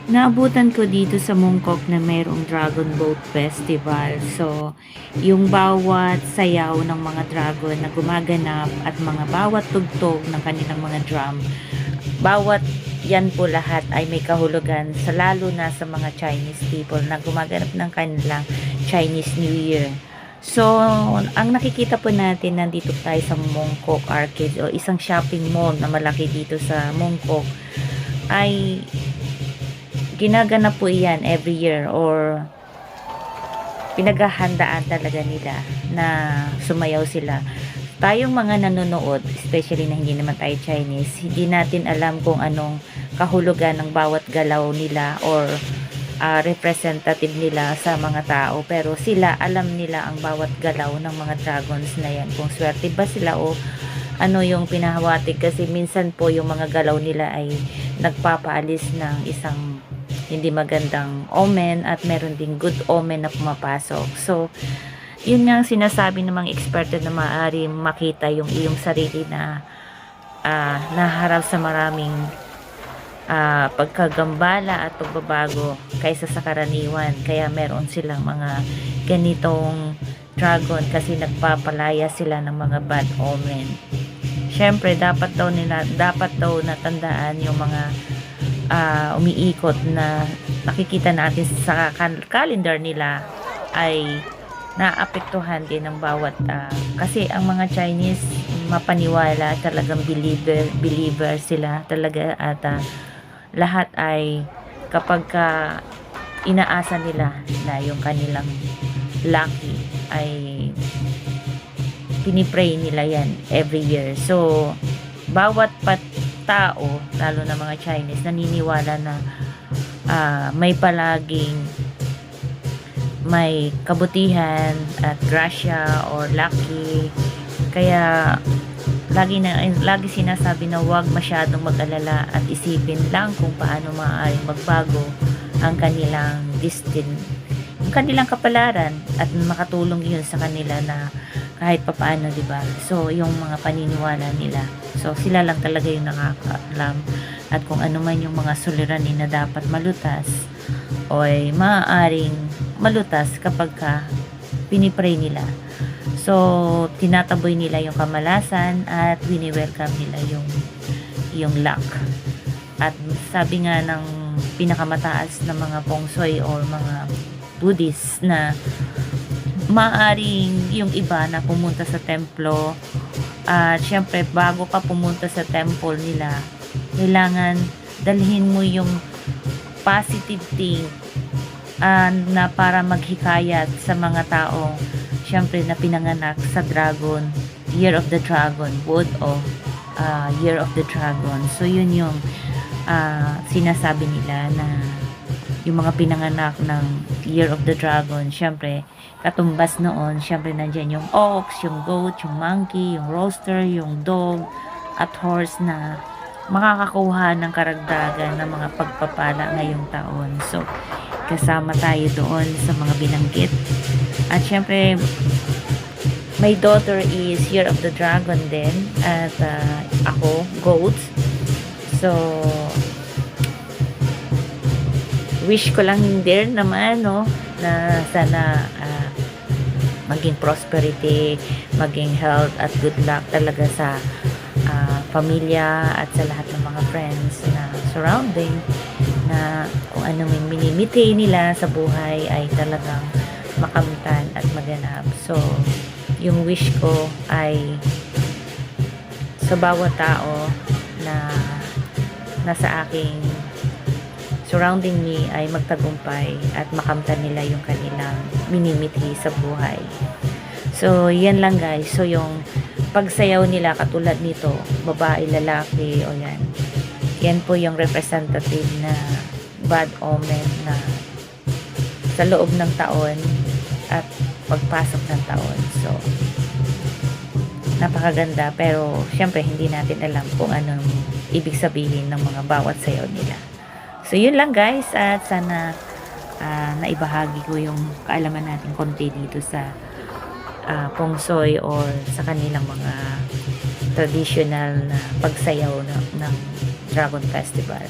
Naabutan ko dito sa Mongkok na mayroong Dragon Boat Festival. So, yung bawat sayaw ng mga dragon na gumaganap at mga bawat tugtog ng kanilang mga drum, bawat yan po lahat ay may kahulugan sa lalo na sa mga Chinese people na gumaganap ng kanilang Chinese New Year. So, ang nakikita po natin nandito tayo sa Mongkok Arcade o isang shopping mall na malaki dito sa Mongkok ay ginaganap po iyan every year or pinaghahandaan talaga nila na sumayaw sila. Tayong mga nanonood, especially na hindi naman tayo Chinese, hindi natin alam kung anong kahulugan ng bawat galaw nila or representative nila sa mga tao. Pero sila, alam nila ang bawat galaw ng mga dragons na yan. Kung swerte ba sila o ano yung pinahawatig, kasi minsan po yung mga galaw nila ay nagpapaalis ng isang hindi magandang omen at meron ding good omen na pumapasok. So, yun nga ang sinasabi ng mga eksperto na maaari makita yung iyong sarili na naharap sa maraming pagkagambala at pagbabago kaysa sa karaniwan. Kaya meron silang mga ganitong dragon kasi nagpapalaya sila ng mga bad omen. Syempre, dapat daw natandaan yung mga umiikot na nakikita natin sa calendar nila ay naapektuhan din ng bawat kasi ang mga Chinese mapaniwala, talagang believer sila talaga at lahat ay kapag inaasa nila na yung kanilang lucky ay pinipray nila yan every year. So bawat tao, lalo na mga Chinese, naniniwala na may kabutihan at grasya or lucky. Kaya lagi sinasabi na huwag masyadong mag-alala at isipin lang kung paano maaaring magbago ang kanilang ang kanilang kapalaran at makatulong yun sa kanila na kahit papaano, di ba? So, yung mga paniniwala nila. So, sila lang talaga yung nakakaalam. At kung ano man yung mga suliranin na dapat malutas, o ay maaaring malutas kapag pinipray nila. So, tinataboy nila yung kamalasan at wini-welcome nila yung luck. At sabi nga ng pinakamataas na mga fengshui or mga Buddhist na maaring yung iba na pumunta sa templo at syempre bago ka pumunta sa temple nila, kailangan dalhin mo yung positive thing na para maghikayat sa mga tao syempre na pinanganak sa dragon, year of the dragon, wood of year of the dragon. So yun yung sinasabi nila na yung mga pinanganak ng year of the dragon, syempre katumbas noon, syempre nandyan yung ox, yung goat, yung monkey, yung rooster, yung dog at horse na makakakuha ng karagdagan ng mga pagpapala ngayong taon. So kasama tayo doon sa mga binanggit. At syempre my daughter is year of the dragon din at ako goat. So wish ko lang din naman na sana maging prosperity, maging health at good luck talaga sa pamilya at sa lahat ng mga friends na surrounding, na kung ano may minimiti nila sa buhay ay talagang makamtan at maganap. So yung wish ko ay sa bawat tao na nasa aking surrounding me ay magtagumpay at makamtan nila yung kanilang minimithi sa buhay. So, yan lang guys. So, yung pagsayaw nila katulad nito, babae, lalaki, o yan. Yan po yung representative na bad omen na sa loob ng taon at pagpasok ng taon. So, napakaganda pero syempre hindi natin alam kung anong ibig sabihin ng mga bawat sayaw nila. So, yun lang guys at sana naibahagi ko yung kaalaman natin konti dito sa fengshui or sa kanilang mga traditional na pagsayaw ng Dragon Festival.